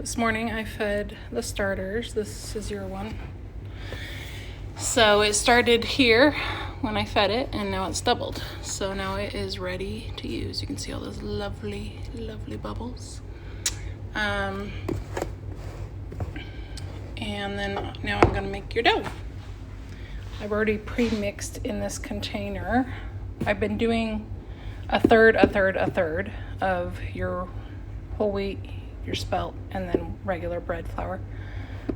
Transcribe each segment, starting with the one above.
This morning I fed the starters. This is your one. So it started here when I fed it, and now it's doubled. So now it is ready to use. You can see all those lovely, lovely bubbles. And then now I'm gonna make your dough. I've already pre-mixed in this container. I've been doing a third of your whole wheat, your spelt, and then regular bread flour.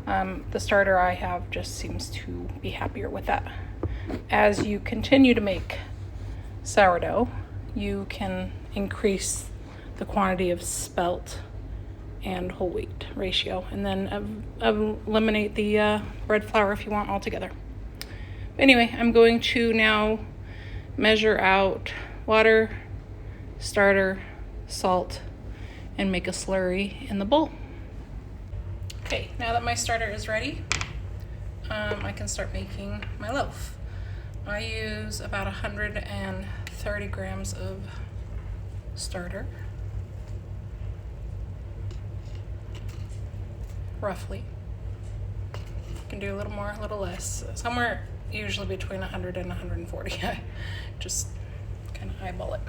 The starter I have just seems to be happier with that. As you continue to make sourdough, you can increase the quantity of spelt and whole wheat ratio, and then eliminate the bread flour if you want altogether. Anyway, I'm going to now measure out water, starter, salt, and make a slurry in the bowl. Okay, now that my starter is ready, I can start making my loaf. I use about 130 grams of starter, roughly. You can do a little more, a little less, somewhere usually between 100 and 140. I just kind of eyeball it.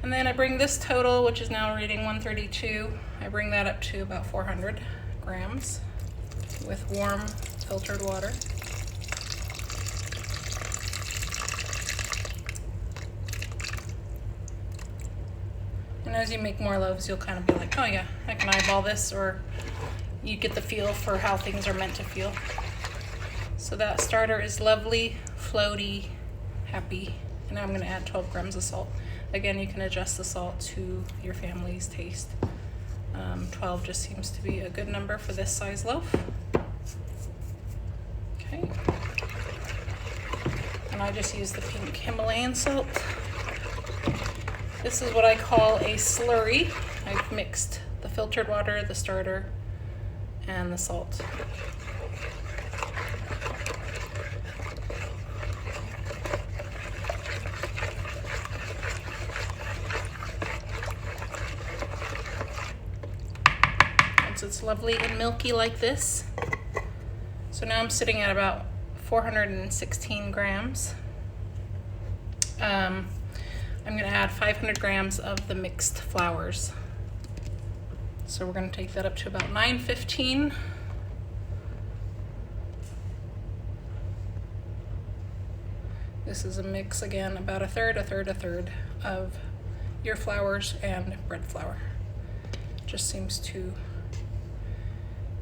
And then I bring this total, which is now reading 132, I bring that up to about 400 grams with warm filtered water. And as you make more loaves, you'll kind of be like, oh yeah, I can eyeball this, or you get the feel for how things are meant to feel. So that starter is lovely, floaty, happy. And now I'm gonna add 12 grams of salt. Again, you can adjust the salt to your family's taste. 12 just seems to be a good number for this size loaf. Okay. And I just use the pink Himalayan salt. This is what I call a slurry. I've mixed the filtered water, the starter, and the salt. Once it's lovely and milky like this. So now I'm sitting at about 416 grams. I'm gonna add 500 grams of the mixed flours. So we're gonna take that up to about 915. This is a mix, again, about a third of your flours and bread flour. Just seems to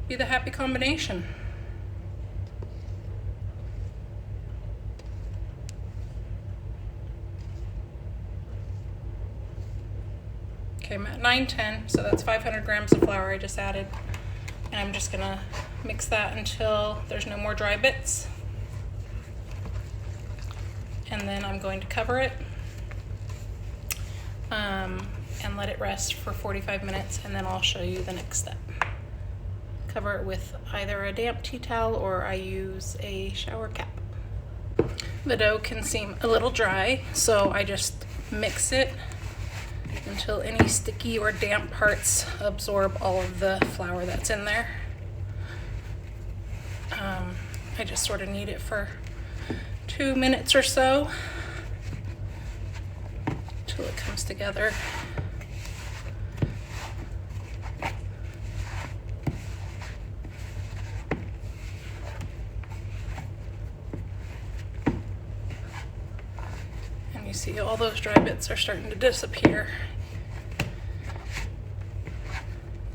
be the happy combination. Okay, I'm at 910, so that's 500 grams of flour I just added. And I'm just gonna mix that until there's no more dry bits. And then I'm going to cover it and let it rest for 45 minutes, and then I'll show you the next step. Cover it with either a damp tea towel or I use a shower cap. The dough can seem a little dry, so I just mix it until any sticky or damp parts absorb all of the flour that's in there. I just sort of knead it for 2 minutes or so till it comes together. And you see all those dry bits are starting to disappear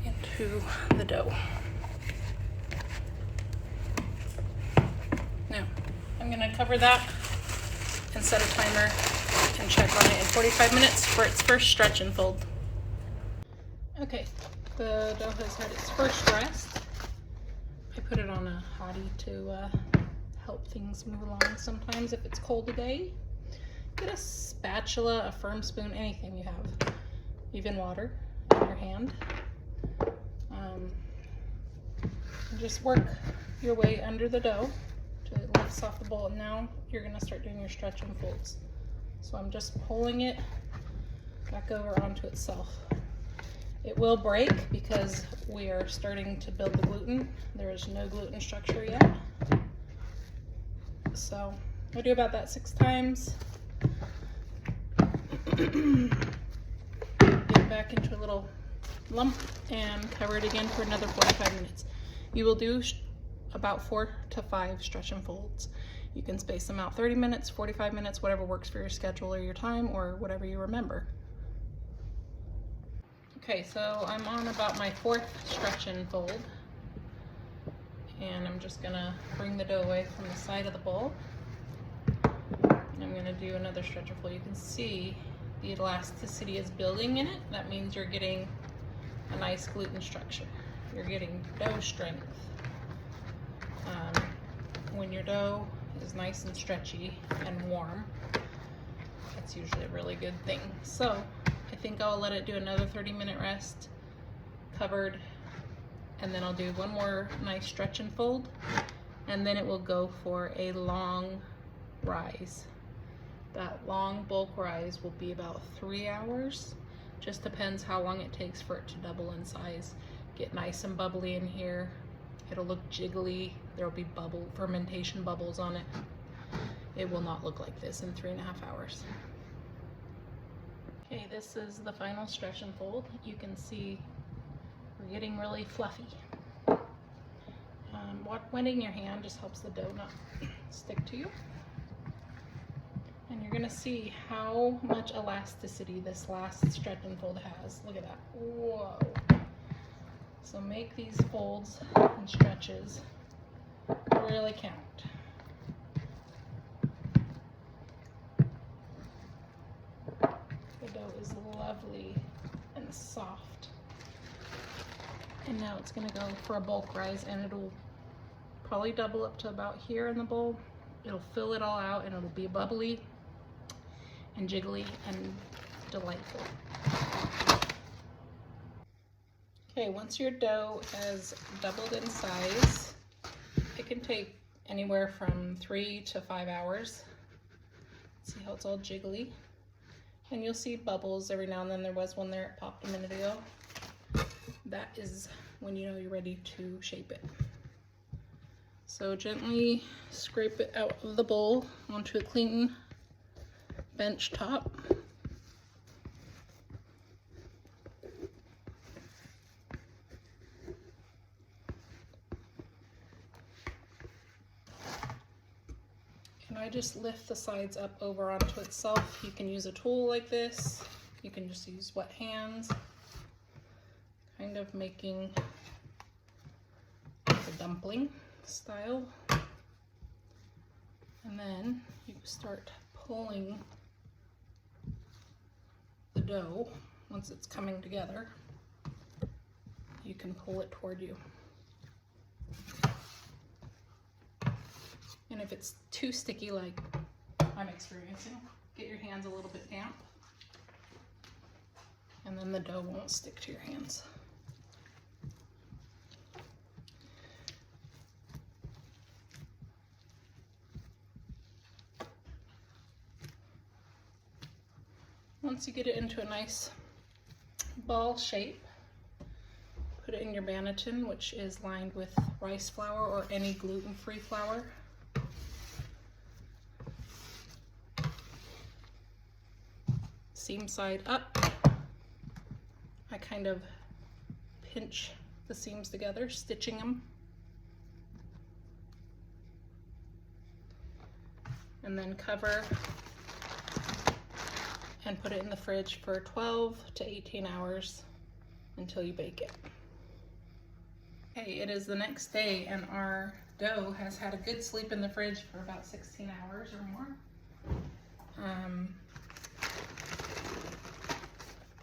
into the dough. Now, I'm gonna cover that and set a timer and check on it in 45 minutes for its first stretch and fold. Okay, the dough has had its first rest. I put it on a hottie to help things move along sometimes if it's cold today. Get a spatula, a firm spoon, anything you have, even water in your hand. And just work your way under the dough till it lifts off the bowl. And now you're gonna start doing your stretch and folds. So I'm just pulling it back over onto itself. It will break because we are starting to build the gluten. There is no gluten structure yet. So we'll do about that 6 times. Get it back into a little lump and cover it again for another 45 minutes. You will do about 4 to 5 stretch and folds. You can space them out 30 minutes, 45 minutes, whatever works for your schedule or your time or whatever you remember. Okay, so I'm on about my 4th stretch and fold. And I'm just gonna bring the dough away from the side of the bowl. And I'm gonna do another stretch and fold. You can see the elasticity is building in it. That means you're getting a nice gluten structure. You're getting dough strength. When your dough is nice and stretchy and warm, that's usually a really good thing. So I think I'll let it do another 30-minute rest, covered, and then I'll do one more nice stretch and fold, and then it will go for a long rise. That long bulk rise will be about 3 hours. Just depends how long it takes for it to double in size. Get nice and bubbly in here. It'll look jiggly. There'll be fermentation bubbles on it. It will not look like this in 3.5 hours. Okay, this is the final stretch and fold. You can see we're getting really fluffy. Wetting your hand just helps the dough not stick to you. And you're gonna see how much elasticity this last stretch and fold has. Look at that, whoa. So make these folds and stretches really count. The dough is lovely and soft. And now it's gonna go for a bulk rise, and it'll probably double up to about here in the bowl. It'll fill it all out and it'll be bubbly and jiggly and delightful. Okay, once your dough has doubled in size, it can take anywhere from 3 to 5 hours. See how it's all jiggly? And you'll see bubbles every now and then. There was one there, it popped a minute ago. That is when you know you're ready to shape it. So gently scrape it out of the bowl onto a clean bench top. And I just lift the sides up over onto itself. You can use a tool like this. You can just use wet hands. Kind of making a dumpling style. And then you start pulling the dough. Once it's coming together, you can pull it toward you. And if it's too sticky like I'm experiencing, get your hands a little bit damp, and then the dough won't stick to your hands. Once you get it into a nice ball shape, put it in your banneton, which is lined with rice flour or any gluten-free flour. Seam side up. I kind of pinch the seams together, stitching them. And then cover and put it in the fridge for 12 to 18 hours until you bake it. Okay, it is the next day and our dough has had a good sleep in the fridge for about 16 hours or more.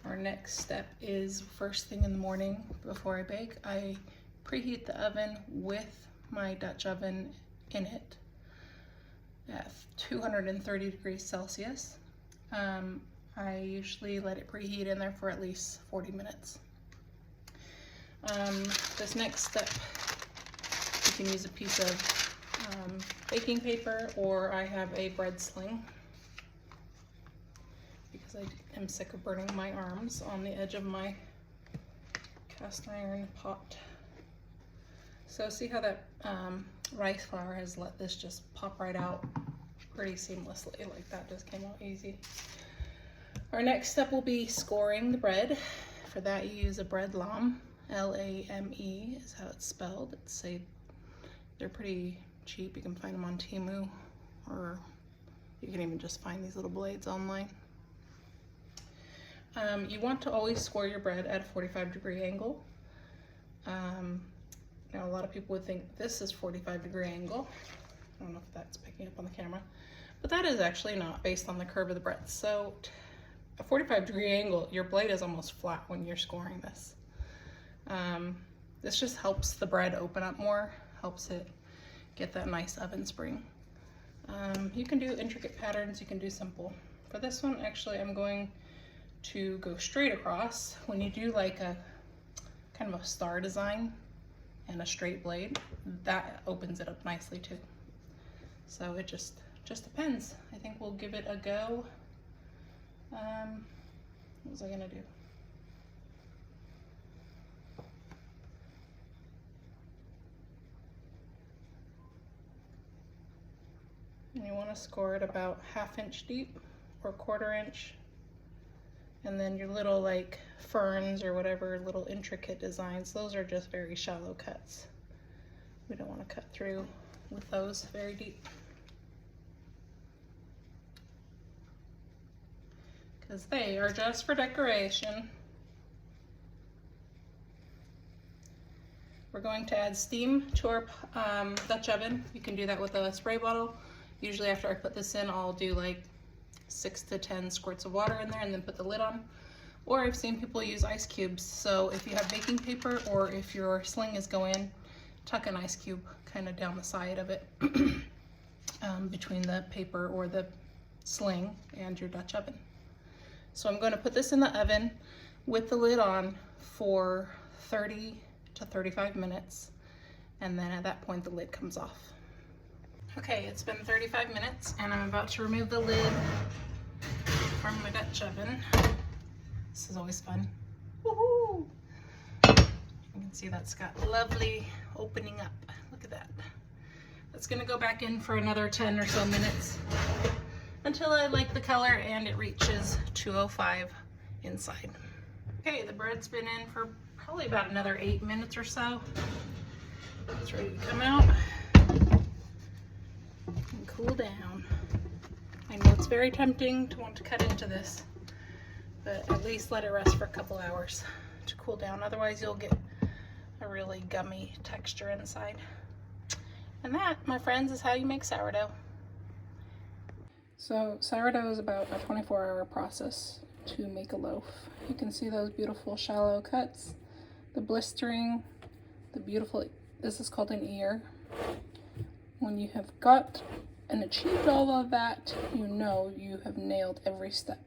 Our next step is first thing in the morning before I bake, I preheat the oven with my Dutch oven in it at 230 degrees Celsius. I usually let it preheat in there for at least 40 minutes. This next step, you can use a piece of baking paper, or I have a bread sling because I am sick of burning my arms on the edge of my cast iron pot. So see how that rice flour has let this just pop right out pretty seamlessly, like that just came out easy. Our next step will be scoring the bread. For that you use a bread lame, L-A-M-E is how it's spelled. They're pretty cheap, you can find them on Temu, or you can even just find these little blades online. You want to always score your bread at a 45-degree angle. Now a lot of people would think this is 45-degree angle. I don't know if that's picking up on the camera, but that is actually not, based on the curve of the bread. So a 45-degree angle, your blade is almost flat when you're scoring this. This just helps the bread open up more, helps it get that nice oven spring. You can do intricate patterns, you can do simple. For this one, actually, I'm going to go straight across. When you do like a kind of a star design and a straight blade, that opens it up nicely too. So it just depends. I think we'll give it a go. What was I gonna do? And you want to score it about 1/2 inch deep or 1/4 inch. And then your little like ferns or whatever little intricate designs, those are just very shallow cuts. We don't want to cut through with those very deep, because they are just for decoration. We're going to add steam to our Dutch oven. You can do that with a spray bottle. Usually after I put this in, I'll do like 6 to 10 squirts of water in there and then put the lid on. Or I've seen people use ice cubes. So if you have baking paper or if your sling is going, tuck an ice cube kind of down the side of it between the paper or the sling and your Dutch oven. So I'm going to put this in the oven with the lid on for 30 to 35 minutes. And then at that point the lid comes off. Okay, it's been 35 minutes and I'm about to remove the lid from my Dutch oven. This is always fun. Woohoo! You can see that's got lovely opening up. Look at that. That's gonna go back in for another 10 or so minutes until I like the color and it reaches 205 inside. Okay, the bread's been in for probably about another 8 minutes or so. It's ready to come out and cool down. I know it's very tempting to want to cut into this, but at least let it rest for a couple hours to cool down. Otherwise you'll get a really gummy texture inside. And that, my friends, is how you make sourdough. So sourdough is about a 24-hour process to make a loaf. You can see those beautiful shallow cuts, the blistering, the beautiful, this is called an ear. When you have got and achieved all of that, you know you have nailed every step.